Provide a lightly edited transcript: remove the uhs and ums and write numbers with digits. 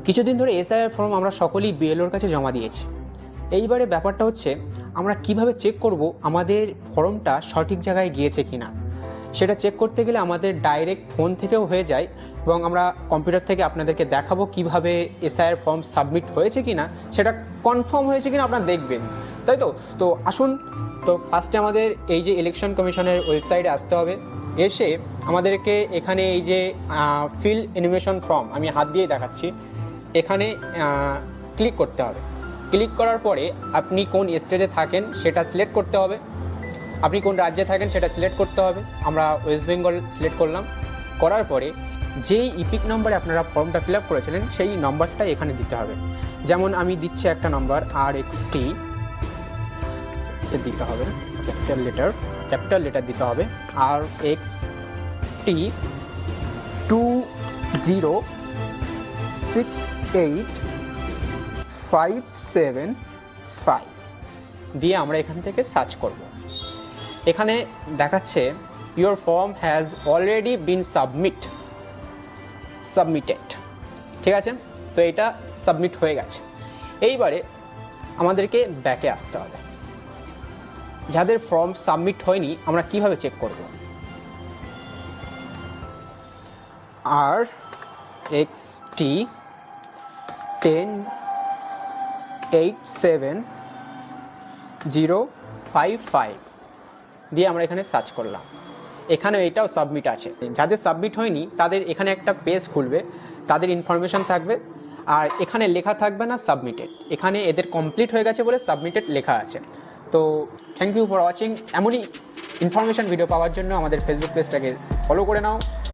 কিছুদিন ধরে SIR form আমরা সকলেই বিএলওর কাছে জমা দিয়েছি। এইবারে ব্যাপারটা হচ্ছে আমরা কিভাবে চেক করব আমাদের ফর্মটা সঠিক জায়গায় গিয়েছে কিনা। সেটা চেক করতে গেলে আমাদের ডাইরেক্ট ফোন থেকেও হয়ে যায় এবং আমরা কম্পিউটার থেকে আপনাদেরকে দেখাবো কিভাবে এসআইআর ফর্ম সাবমিট হয়েছে কিনা, সেটা কনফার্ম হয়েছে কিনা আপনারা দেখবেন, তাই তো। তো আসুন, তো ফার্স্টে আমাদের এই যে ইলেকশন কমিশনের ওয়েবসাইটে আসতে হবে। এসে আমাদেরকে এখানে এই যে ফিল অ্যানিমেশন ফর্ম, আমি হাত দিয়ে দেখাচ্ছি, এখানে ক্লিক করতে হবে। ক্লিক করার পরে আপনি কোন স্টেটে থাকেন সেটা সিলেক্ট করতে হবে, আপনি কোন রাজ্যে থাকেন সেটা সিলেক্ট করতে হবে। আমরা ওয়েস্ট বেঙ্গল সিলেক্ট করলাম। করার পরে যেই ইপিক নম্বরে আপনারা ফর্মটা ফিল আপ করেছিলেন সেই নম্বরটা এখানে দিতে হবে। যেমন আমি দিচ্ছি একটা নম্বর RXT দিতে হবে, ক্যাপিটাল লেটার দিতে হবে, RXT 2068575 দিয়ে আমরা এখান থেকে সার্চ করব। এখানে দেখাচ্ছে your form has already been submitted, ঠিক আছে। তো এটা সাবমিট হয়ে গেছে। এইবারে আমাদেরকে ব্যাকে আসতে হবে। যাদের ফর্ম সাবমিট হয়নি আমরা কিভাবে চেক করব? RXT 1087055 দিয়ে আমরা এখানে সার্চ করলাম। এখানে এটাও সাবমিট আছে। যাদের সাবমিট হয়নি তাদের এখানে একটা পেজ খুলবে, তাদের ইনফরমেশন থাকবে, আর এখানে লেখা থাকবে না সাবমিটেড। এখানে এদের কমপ্লিট হয়ে গেছে বলে সাবমিটেড লেখা আছে। তো থ্যাংক ইউ ফর ওয়াচিং। এমনই ইনফরমেশন ভিডিও পাওয়ার জন্য আমাদের ফেসবুক পেজটাকে ফলো করে নাও।